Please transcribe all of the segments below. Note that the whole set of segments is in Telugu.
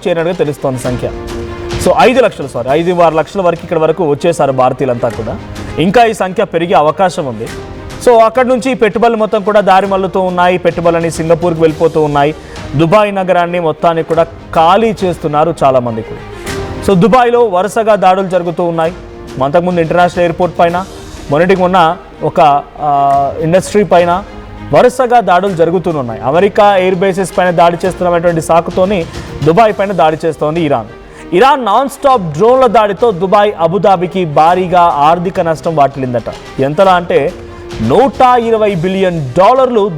చేరినట్టుగా తెలుస్తోంది సంఖ్య. సో 5 లక్షల వరకు ఇక్కడ వరకు వచ్చేసారు భారతీయులంతా కూడా. ఇంకా ఈ సంఖ్య పెరిగే అవకాశం ఉంది. సో అక్కడ నుంచి పెట్టుబడులు మొత్తం కూడా దారి మళ్ళుతూ ఉన్నాయి. పెట్టుబడులని సింగపూర్కి వెళ్ళిపోతూ ఉన్నాయి. దుబాయ్ నగరాన్ని మొత్తాన్ని కూడా ఖాళీ చేస్తున్నారు చాలామంది కూడా. సో దుబాయ్లో వరుసగా దాడులు జరుగుతూ ఉన్నాయి. అంతకుముందు ఇంటర్నేషనల్ ఎయిర్పోర్ట్ పైన, మొన్నటికి మొన్న ఒక ఇండస్ట్రీ పైన వరుసగా దాడులు జరుగుతున్నాయి. అమెరికా ఎయిర్ బేసెస్ పైన దాడి చేస్తున్నటువంటి సాకుతోని దుబాయ్ పైన దాడి చేస్తోంది ఇరాన్ నాన్ స్టాప్ డ్రోన్ల దాడితో దుబాయ్, అబుదాబికి భారీగా ఆర్థిక నష్టం వాటిల్లిందట. ఎంతలా అంటే $120 బిలియన్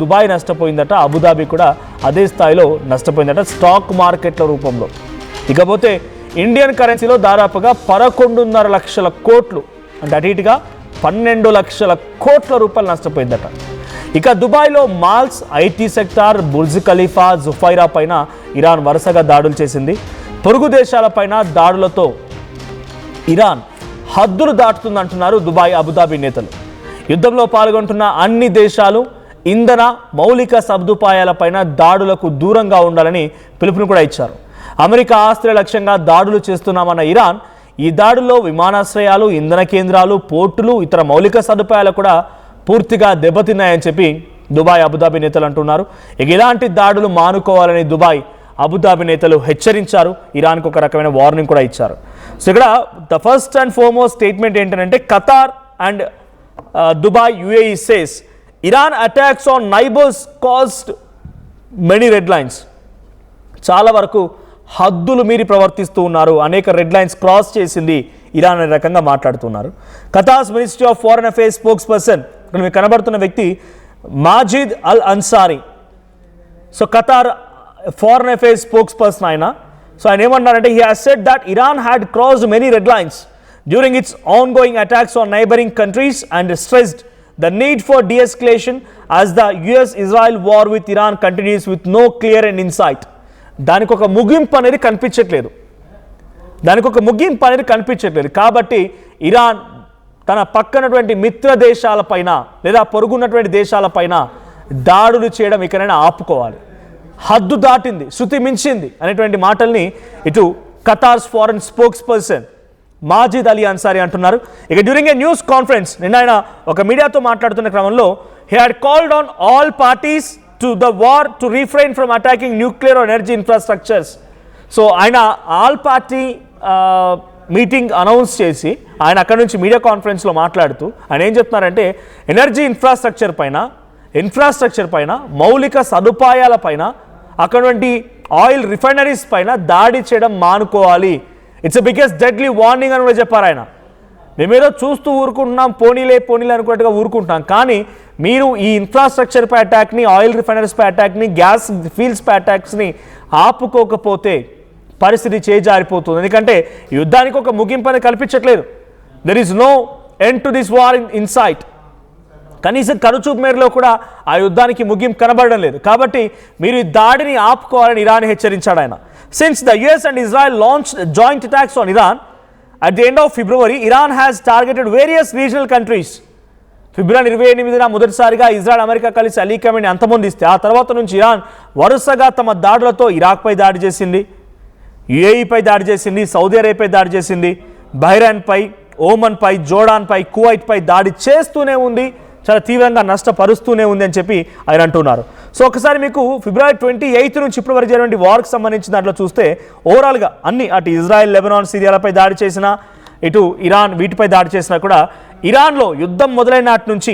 దుబాయ్ నష్టపోయిందట. అబుదాబి కూడా అదే స్థాయిలో నష్టపోయిందట స్టాక్ మార్కెట్ల రూపంలో. ఇకపోతే ఇండియన్ కరెన్సీలో దాదాపుగా 11.5 లక్షల కోట్లు, అంటే అటు ఇటుగా 12 లక్షల కోట్ల రూపాయలు నష్టపోయిందట. ఇక దుబాయ్లో malls, IT sector, Burj Khalifa, Jumeirah పైన ఇరాన్ వరుసగా దాడులు చేసింది. పొరుగు దేశాలపైన దాడులతో ఇరాన్ హద్దులు దాటుతుందంటున్నారు దుబాయ్, అబుదాబి నేతలు. యుద్ధంలో పాల్గొంటున్న అన్ని దేశాలు ఇంధన మౌలిక సదుపాయాలపైన దాడులకు దూరంగా ఉండాలని పిలుపును కూడా ఇచ్చారు. అమెరికా ఆస్తుల లక్ష్యంగా దాడులు చేస్తున్నామన్న ఇరాన్ ఈ దాడుల్లో విమానాశ్రయాలు, ఇంధన కేంద్రాలు, పోర్టులు, ఇతర మౌలిక సదుపాయాలు కూడా పూర్తిగా దెబ్బతిన్నాయని చెప్పి దుబాయ్, అబుదాబి నేతలు అంటున్నారు. ఇక ఇలాంటి దాడులు మానుకోవాలని దుబాయ్, అబుదాబి నేతలు హెచ్చరించారు. ఇరాన్కు ఒక రకమైన వార్నింగ్ కూడా ఇచ్చారు. సో ఇక్కడ the first and foremost statement ఏంటంటే Qatar and Dubai UAE says Iran attacks on neighbours caused many red lines. చాలా వరకు హద్దులు మీరి ప్రవర్తిస్తూ ఉన్నారు, అనేక రెడ్ లైన్స్ క్రాస్ చేసింది ఇరాన్ అనే రకంగా మాట్లాడుతున్నారు. Qatar's ministry of foreign affairs spokesperson, ఇక్కడ మీకు కనబడుతున్న వ్యక్తి Majid Al Ansari. So Qatar foreign affairs spokesperson ఆయన. సో ఆయన ఏమన్నారంటే he has said that Iran had crossed many red lines during it's ongoing attacks on neighbouring countries and stressed the need for de-escalation as the US-Israel war with Iran continues with no clear end in sight. దానికి ఒక ముగింపు అనేది కనిపించట్లేదు. కాబట్టి ఇరాన్ తన పక్కనటువంటి మిత్ర దేశాలపైన లేదా పొరుగున్నటువంటి దేశాలపైన దాడులు చేయడం ఇకనైనా ఆపుకోవాలి. హద్దు దాటింది, శృతి మించింది అనేటువంటి మాటల్ని ఇటు Qatar's foreign spokesperson Majid Ali Ansari అంటున్నారు. ఇక డ్యూరింగ్ ఏ న్యూస్ కాన్ఫరెన్స్ నిన్న ఆయన ఒక మీడియాతో మాట్లాడుతున్న క్రమంలో he had called on all parties to the war to refrain from attacking nuclear energy infrastructures. So ఆయన ఆల్ పార్టీ మీటింగ్ అనౌన్స్ చేసి ఆయన అక్కడ నుంచి మీడియా కాన్ఫరెన్స్లో మాట్లాడుతూ ఆయన ఏం చెప్తున్నారంటే ఎనర్జీ ఇన్ఫ్రాస్ట్రక్చర్ పైన మౌలిక సదుపాయాల పైన, అక్కడటువంటి ఆయిల్ రిఫైనరీస్ పైన దాడి చేయడం మానుకోవాలి. It's a biggest deadly warning అని కూడా చెప్పారు ఆయన. మేమేదో చూస్తూ ఊరుకుంటున్నాం, పోనీలే అనుకున్నట్టుగా ఊరుకుంటున్నాం, కానీ మీరు ఈ ఇన్ఫ్రాస్ట్రక్చర్ పై అటాక్ని, ఆయిల్ రిఫైనరీస్ పై అటాక్ని, గ్యాస్ ఫీల్డ్స్ పై అటాక్స్ని ఆపుకోకపోతే పరిస్థితి చేజారిపోతుంది. ఎందుకంటే యుద్ధానికి ఒక ముగింపు అనేది కల్పించట్లేదు. There is no end to this war in sight. కనీసం కనుచూపు మేరలో కూడా ఆ యుద్ధానికి ముగింపు కనబడడం లేదు. కాబట్టి మీరు ఈ దాడిని ఆపుకోవాలని ఇరాన్ హెచ్చరించాడు ఆయన. Since the US and Israel launched joint attacks on Iran at the end of February, Iran has targeted various regional countries. ఫిబ్రవరి 28న మొదటిసారిగా ఇజ్రాయెల్, అమెరికా కలిసి అలీ ఖమేనీని అంతమొందిస్తే ఆ తర్వాత నుంచి ఇరాన్ వరుసగా తమ దాడులతో ఇరాక్పై దాడి చేసింది, UAE పై దాడి చేసింది, సౌదీ అరేబియాపై దాడి చేసింది, బహ్రెయిన్పై, ఓమన్పై, జోర్డాన్పై, కువైట్పై దాడి చేస్తూనే ఉంది, చాలా తీవ్రంగా నష్టపరుస్తూనే ఉంది అని చెప్పి ఆయన అంటున్నారు. సో ఒకసారి మీకు ఫిబ్రవరి 28 నుంచి ఇప్పటి వరకు జరిగిన వార్కి సంబంధించిన దాంట్లో చూస్తే ఓవరాల్గా అన్ని అటు ఇజ్రాయెల్, లెబనాన్, సిరియాలపై దాడి చేసినా, ఇటు ఇరాన్ వీటిపై దాడి చేసినా కూడా ఇరాన్లో యుద్ధం మొదలైన నాటి నుంచి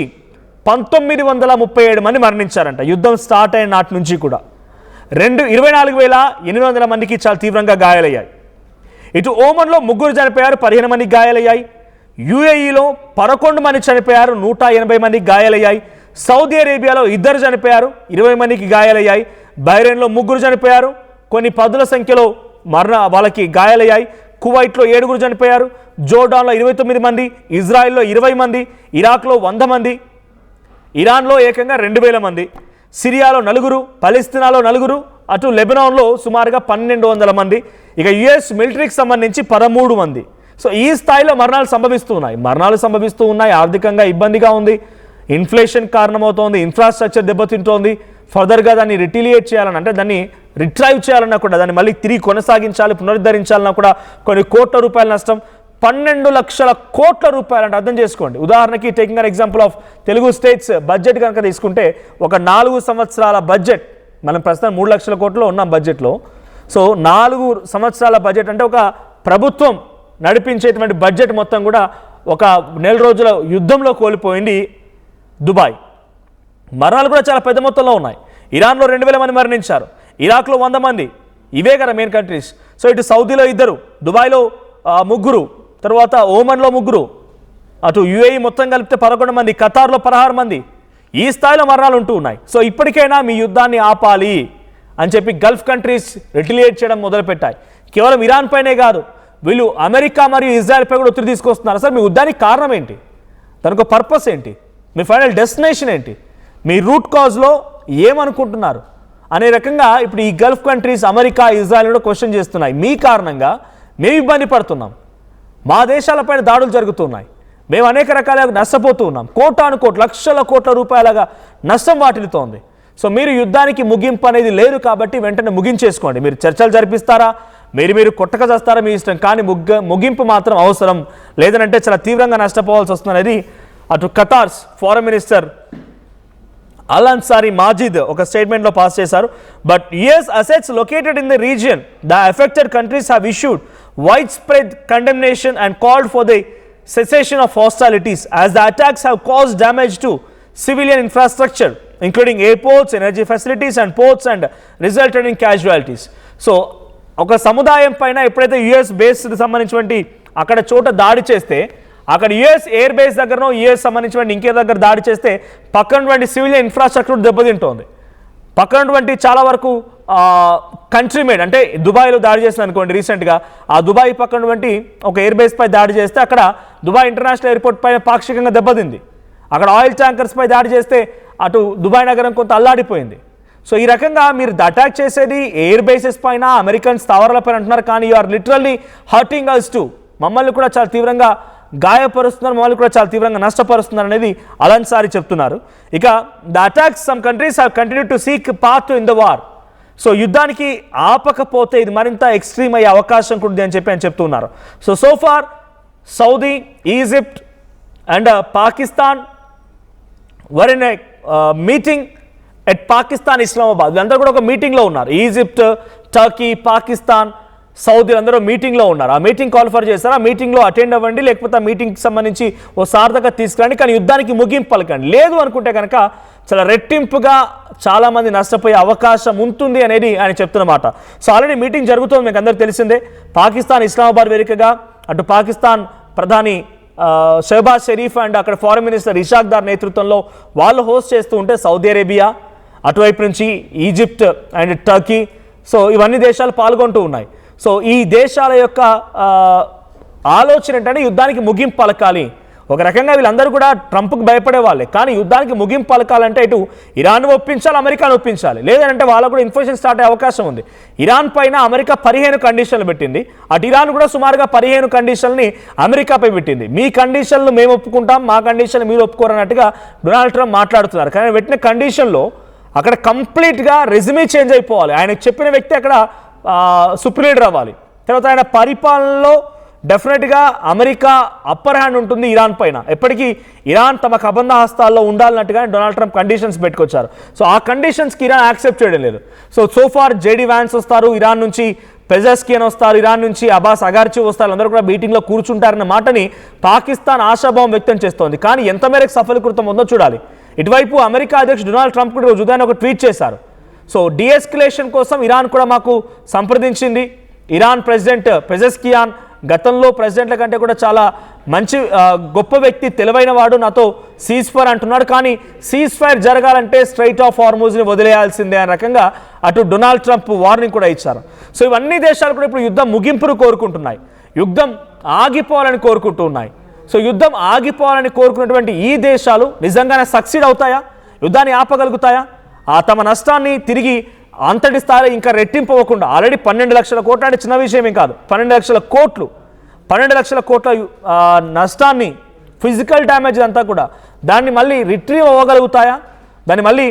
1937 మంది మరణించారంట. యుద్ధం స్టార్ట్ అయిన నాటి నుంచి కూడా 24,800 మందికి చాలా తీవ్రంగా గాయాలయ్యాయి. ఇటు ఓమన్లో 3 చనిపోయారు, 15 మందికి గాయాలయ్యాయి. UAEలో 11 మంది చనిపోయారు, 180 మందికి గాయాలయ్యాయి. సౌదీ అరేబియాలో 2 చనిపోయారు, 20 మందికి గాయాలయ్యాయి. బహ్రెయిన్లో 3 చనిపోయారు, కొన్ని పదుల సంఖ్యలో వాళ్ళకి గాయాలయ్యాయి. కువైట్లో 7 చనిపోయారు, జోర్డాన్లో 29 మంది, ఇజ్రాయెల్లో 20 మంది, ఇరాక్లో 100 మంది, ఇరాన్లో ఏకంగా 2,000 మంది, సిరియాలో 4, పలెస్తీనాలో 4, అటు లెబనాన్లో సుమారుగా 1,200 మంది, ఇక US మిలిటరీకి సంబంధించి 13 మంది. సో ఈ స్థాయిలో మరణాలు సంభవిస్తూ ఉన్నాయి. ఆర్థికంగా ఇబ్బందిగా ఉంది, ఇన్ఫ్లేషన్ కారణమవుతోంది, ఇన్ఫ్రాస్ట్రక్చర్ దెబ్బతింటోంది. ఫర్దర్గా దాన్ని రిటిలియేట్ చేయాలని, అంటే దాన్ని రిట్రైవ్ చేయాలన్నా కూడా, దాన్ని మళ్ళీ తిరిగి కొనసాగించాలి, పునరుద్ధరించాలన్నా కూడా కొన్ని కోట్ల రూపాయల నష్టం. 12 లక్షల కోట్ల రూపాయలు అంటే అర్థం చేసుకోండి. ఉదాహరణకి taking an example of Telugu states budget కనుక తీసుకుంటే ఒక 4 సంవత్సరాల బడ్జెట్, మనం ప్రస్తుతం 3 లక్షల కోట్లు ఉన్నాం బడ్జెట్లో. సో 4 సంవత్సరాల బడ్జెట్ అంటే ఒక ప్రభుత్వం నడిపించేటువంటి బడ్జెట్ మొత్తం కూడా ఒక నెల రోజుల యుద్ధంలో కోల్పోయింది దుబాయ్. మరణాలు కూడా చాలా పెద్ద మొత్తంలో ఉన్నాయి. ఇరాన్లో 2000 మంది మరణించారు, ఇరాక్లో 100 మంది. ఇవే కదా మెయిన్ కంట్రీస్. సో ఇటు సౌదీలో 2, దుబాయ్లో 3, తర్వాత ఓమన్లో 3, అటు యుఏఈ మొత్తం కలిపితే 11 మంది, ఖతార్లో 16 మంది. ఈ స్థాయిలో మరణాలు ఉంటూ ఉన్నాయి. సో ఇప్పటికైనా మీ యుద్ధాన్ని ఆపాలి అని చెప్పి గల్ఫ్ కంట్రీస్ రిటిలియేట్ చేయడం మొదలుపెట్టాయి. కేవలం ఇరాన్ పైనే కాదు, వీళ్ళు అమెరికా మరియు ఇజ్రాయెల్ పై కూడా ఒత్తిడి తీసుకొస్తున్నారు. సార్ మీ యుద్ధానికి కారణం ఏంటి, దానికి పర్పస్ ఏంటి, మీ ఫైనల్ డెస్టినేషన్ ఏంటి, మీ రూట్ కాజ్లో ఏమనుకుంటున్నారు అనే రకంగా ఇప్పుడు ఈ గల్ఫ్ కంట్రీస్ అమెరికా ఇజ్రాయెల్ కూడా క్వశ్చన్ చేస్తున్నాయి. మీ కారణంగా మేము ఇబ్బంది పడుతున్నాం, మా దేశాలపైన దాడులు జరుగుతున్నాయి, మేము అనేక రకాలుగా నష్టపోతూ ఉన్నాం, కోటానుకోట్లు లక్షల కోట్ల రూపాయలుగా నష్టం వాటిల్లుతోంది. సో మీరు యుద్ధానికి ముగింపు అనేది లేదు కాబట్టి వెంటనే ముగించేసుకోండి. మీరు చర్చలు జరిపిస్తారా, మీరు కొట్టక చేస్తారా మీ ఇష్టం, కానీ ముగింపు మాత్రం అవసరం, లేదనంటే చాలా తీవ్రంగా నష్టపోవాల్సి వస్తుందనేది అటు ఖతార్స్ ఫారెన్ మినిస్టర్ అల్ అన్సారీ మాజిద్ ఒక స్టేట్మెంట్లో పాస్ చేశారు. But US assets located in the region the affected countries have issued wide spread condemnation and called for the cessation of hostilities as the attacks have caused damage to civilian infrastructure including airports, energy facilities and ports and resulted in casualties. So ఒక సముదాయం పైన ఎప్పుడైతే యుఎస్ బేస్ సంబంధించినటువంటి అక్కడ చోట దాడి చేస్తే, అక్కడ యుఎస్ ఎయిర్ బేస్ దగ్గరనో యుఎస్ సంబంధించినటువంటి ఇంకే దగ్గర దాడి చేస్తే పక్కనటువంటి సివిలియన్ ఇన్ఫ్రాస్ట్రక్చర్ దెబ్బతింటోంది. పక్కనటువంటి చాలా వరకు కంట్రీ మేడ్ అంటే దుబాయ్లో దాడి చేసింది అనుకోండి రీసెంట్గా, ఆ దుబాయ్ పక్కనటువంటి ఒక ఎయిర్ బేస్ పై దాడి చేస్తే అక్కడ దుబాయ్ ఇంటర్నేషనల్ ఎయిర్పోర్ట్ పైన పాక్షికంగా దెబ్బతింది. అక్కడ ఆయిల్ ట్యాంకర్స్ పై దాడి చేస్తే అటు దుబాయ్ నగరం కొంత అల్లాడిపోయింది. సో ఈ రకంగా మీరు అటాక్ చేసేది ఎయిర్ బేసెస్ పైన, అమెరికన్ స్థావరాల పైన అంటున్నారు, కానీ you are literally hurting us too, మమ్మల్ని కూడా చాలా తీవ్రంగా గాయపరుస్తున్నారు, మమ్మల్ని కూడా చాలా తీవ్రంగా నష్టపరుస్తున్నారు అనేది అల్ అన్సారీ చెప్తున్నారు. ఇక the attacks some countries have continued to seek path in the war. So యుద్ధానికి ఆపకపోతే ఇది మరింత ఎక్స్ట్రీమ్ అయ్యే అవకాశం ఉంది అని చెప్పి ఆయన చెప్తున్నారు. So far Saudi, Egypt and Pakistan were in meeting at Pakistan Islamabad. వీళ్ళందరూ కూడా ఒక మీటింగ్లో ఉన్నారు. ఈజిప్ట్, టర్కీ, పాకిస్తాన్, సౌదీ అందరూ మీటింగ్లో ఉన్నారు. ఆ మీటింగ్ కాల్ఫర్ చేస్తారు, ఆ మీటింగ్లో అటెండ్ అవ్వండి, లేకపోతే ఆ మీటింగ్కి సంబంధించి ఓ సార్థకత తీసుకురండి, కానీ యుద్ధానికి ముగింపు పలకండి. లేదు అనుకుంటే కనుక చాలా రెట్టింపుగా చాలామంది నష్టపోయే అవకాశం ఉంటుంది అనేది ఆయన చెప్తున్నమాట. సో ఆల్రెడీ మీటింగ్ జరుగుతుంది, మీకు అందరికీ తెలిసిందే. పాకిస్తాన్ ఇస్లామాబాద్ వేదికగా అటు పాకిస్తాన్ ప్రధాని షహబాజ్ షరీఫ్ అండ్ అక్కడ ఫారెన్ మినిస్టర్ ఇషాక్ దార్ నేతృత్వంలో వాళ్ళు హోస్ట్ చేస్తూ ఉంటే సౌదీ అరేబియా, అటువైపు నుంచి ఈజిప్ట్ అండ్ టర్కీ, సో ఇవన్నీ దేశాలు పాల్గొంటూ ఉన్నాయి. సో ఈ దేశాల యొక్క ఆలోచన ఏంటంటే యుద్ధానికి ముగింపు పలకాలి. ఒక రకంగా వీళ్ళందరూ కూడా ట్రంప్కి భయపడే వాళ్ళే, కానీ యుద్ధానికి ముగింపు పలకాలంటే ఇటు ఇరాన్ ఒప్పించాలి, అమెరికాను ఒప్పించాలి, లేదంటే వాళ్ళకు కూడా ఇన్ఫ్లేషన్ స్టార్ట్ అయ్యే అవకాశం ఉంది. ఇరాన్ పైన అమెరికా 15 కండిషన్లు పెట్టింది, అటు ఇరాన్ కూడా సుమారుగా 15 కండిషన్ని అమెరికాపై పెట్టింది. మీ కండిషన్లు మేము ఒప్పుకుంటాం, మా కండిషన్లు మీరు ఒప్పుకోరన్నట్టుగా డొనాల్డ్ ట్రంప్ మాట్లాడుతున్నారు. కానీ పెట్టిన కండిషన్లో అక్కడ కంప్లీట్గా రెజ్యూమే చేంజ్ అయిపోవాలి. ఆయనకు చెప్పిన వ్యక్తి అక్కడ సూపర్ లీడర్ అవ్వాలి. తర్వాత ఆయన పరిపాలనలో డెఫినెట్గా అమెరికా అప్పర్ హ్యాండ్ ఉంటుంది ఇరాన్ పైన. ఎప్పటికీ ఇరాన్ తమ కబంధ హస్తాల్లో ఉండాలన్నట్టుగా డొనాల్డ్ ట్రంప్ కండిషన్స్ పెట్టుకొచ్చారు. సో ఆ కండిషన్స్కి ఇరాన్ యాక్సెప్ట్ చేయడం లేదు. సో ఫార్ జేడీ వ్యాన్స్ వస్తారు, ఇరాన్ నుంచి పెజెస్కియన్ వస్తారు, ఇరాన్ నుంచి అబ్బాస్ అగార్చి వస్తారు, అందరూ కూడా మీటింగ్లో కూర్చుంటారన్న మాటని పాకిస్తాన్ ఆశాభావం వ్యక్తం చేస్తోంది. కానీ ఎంత మేరకు సఫలీకృతం ఉందో చూడాలి. ఇటువైపు అమెరికా అధ్యక్షుడు డొనాల్డ్ ట్రంప్ కూడా ఉదయాన్నే ఒక ట్వీట్ చేశారు. సో డీఎస్కలేషన్ కోసం ఇరాన్ కూడా మాకు సంప్రదించింది. ఇరాన్ ప్రెసిడెంట్ పెజెస్కియాన్ గతంలో ప్రెసిడెంట్ల కంటే కూడా చాలా మంచి గొప్ప వ్యక్తి, తెలివైన వాడు, నాతో సీజ్ ఫైర్ అంటున్నాడు, కానీ సీజ్ ఫైర్ జరగాలంటే స్ట్రైట్ ఆఫ్ హార్మూజ్ని వదిలేయాల్సిందే అనే రకంగా అటు డొనాల్డ్ ట్రంప్ వార్నింగ్ కూడా ఇచ్చారు. సో ఇవన్నీ దేశాలు కూడా ఇప్పుడు యుద్ధం ముగింపును కోరుకుంటున్నాయి, యుద్ధం ఆగిపోవాలని కోరుకుంటూ ఉన్నాయి. సో యుద్ధం ఆగిపోవాలని కోరుకున్నటువంటి ఈ దేశాలు నిజంగానే సక్సీడ్ అవుతాయా, యుద్ధాన్ని ఆపగలుగుతాయా, తమ నష్టాన్ని తిరిగి అంతటి స్థాయి ఇంకా రెట్టింపవ్వకుండా ఆల్రెడీ 12 లక్షల కోట్లు అంటే చిన్న విషయం ఏం కాదు, 12 లక్షల కోట్ల నష్టాన్ని, ఫిజికల్ డ్యామేజ్ అంతా కూడా దాన్ని మళ్ళీ రిట్రీవ్ అవ్వగలుగుతాయా, దాన్ని మళ్ళీ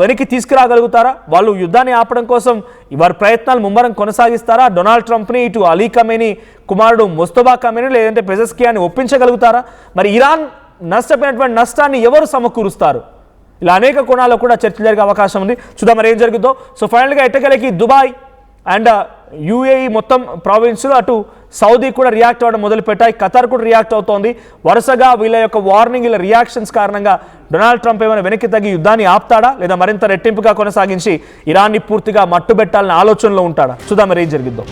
వెనక్కి తీసుకురాగలుగుతారా? వాళ్ళు యుద్ధాన్ని ఆపడం కోసం వారి ప్రయత్నాలు ముమ్మరం కొనసాగిస్తారా? డొనాల్డ్ ట్రంప్ని, ఇటు అలీ ఖమేనీ కుమారుడు ముస్తఫా ఖమేనీ లేదంటే పెజెస్కియాని ఒప్పించగలుగుతారా? మరి ఇరాన్ నష్టపోయినటువంటి నష్టాన్ని ఎవరు సమకూరుస్తారు? ఇలా అనేక కోణాల్లో కూడా చర్చ జరిగే అవకాశం ఉంది. చూద్దాం మరి ఏం జరుగుతుందో. సో ఫైనల్గా ఎట్టకేలకి దుబాయ్ అండ్ యూఏఈ మొత్తం ప్రావిన్స్లో, అటు సౌదీ కూడా రియాక్ట్ అవ్వడం మొదలుపెట్టాయి, ఖతార్ కూడా రియాక్ట్ అవుతోంది. వరుసగా వీళ్ళ యొక్క వార్నింగ్, వీళ్ళ రియాక్షన్స్ కారణంగా డొనాల్డ్ ట్రంప్ ఏమైనా వెనక్కి తగ్గి యుద్ధాన్ని ఆపుతాడా, లేదా మరింత రెట్టింపుగా కొనసాగించి ఇరాన్ని పూర్తిగా మట్టుబెట్టాలనే ఆలోచనలో ఉంటాడా? చూద్దాం మరి ఏం జరిగిద్దో.